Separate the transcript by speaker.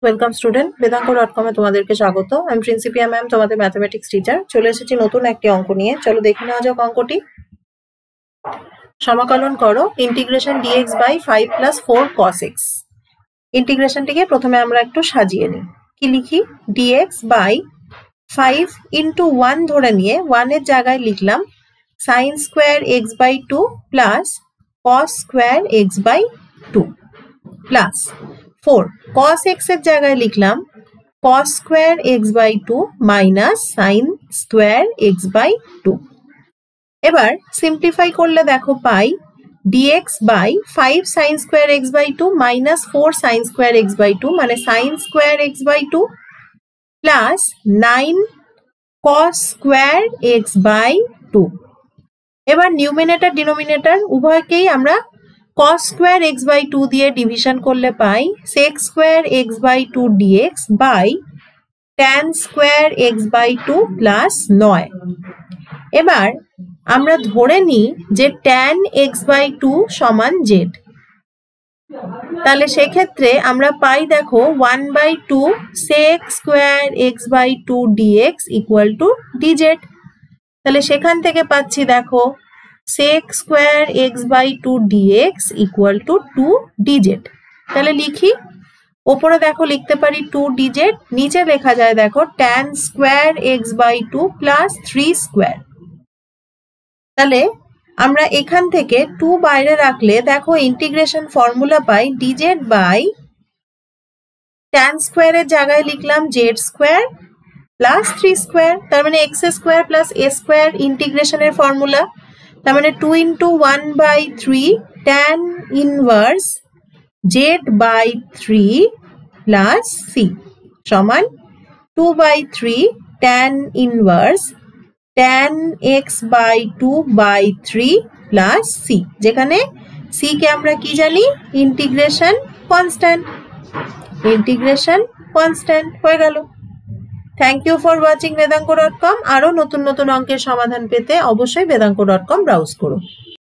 Speaker 1: Welcome student, বেদাঙ্ক.com এ তোমাদেরকে স্বাগত। আমি প্রিন্সিপিয়া ম্যাম, তোমাদের ম্যাথমেটিক্স টিচার। চলে এসেছি নতুন একটি অঙ্ক নিয়ে। চলো দেখে নেওয়া যাক অঙ্কটি। সমাকলন করো integration dx by 5 plus 4 cos x। ইন্টিগ্রেশনটিকে প্রথমে আমরা একটু সাজিয়ে নিই। কি লিখি? dx বাই 5 ইন্টু 1 ধরে নিয়ে 1 এর জায়গায় লিখলাম sine square x by 2 plus cos square x by 2 plus 4 cos x এর জায়গায় লিখলাম cos square x by 2 minus sine square x by 2। এবার সিম্পলিফাই করলে দেখো পাই dx by 5 sine square x by 2 minus 4 sine square x by 2 মানে sine square x by 2 plus 9 cos square x by 2। এবার numerator denominator উভয়কেই আমরা cos square x by 2 দিয়ে division করলে পাই sec square x by 2 dx by tan square x by 2 plus 9। এবার আমরা ধরে নিই যে tan x বাই 2 সমান z। তাহলে সেক্ষেত্রে আমরা পাই দেখো 1 by 2 sec square x by 2 dx equal to dz। তাহলে সেখান থেকে পাচ্ছি দেখো sec square x by 2 dx equal to 2 dz। তাহলে লিখি, ওপরে দেখো লিখতে পারি 2 dz, নিচে লেখা যায় দেখো tan square x by 2 plus 3 square. তাহলে আমরা এখান থেকে 2 বাইরে রাখলে দেখো ইন্টিগ্রেশন ফর্মুলা পাই dz বাই tan স্কোয়ারের জায়গায় লিখলাম z স্কোয়ার প্লাস 3 স্কোয়ার, তার মানে x square plus a square ইন্টিগ্রেশনের ফর্মুলা। তার মানে 2 into 1 by 3 tan inverse z by 3 plus c সমান 2 by 3 tan inverse tan x by 2 by 3 plus c, যেখানে c কে আমরা কি জানি? Integration constant. ইন্টিগ্রেশন কনস্ট্যান্ট হয়ে গেল। থ্যাংক ইউ ফর ওয়াচিং বেদাঙ্ক.com। আরো নতুন নতুন অঙ্কের সমাধান পেতে অবশ্যই বেদাঙ্ক.com ব্রাউজ করো।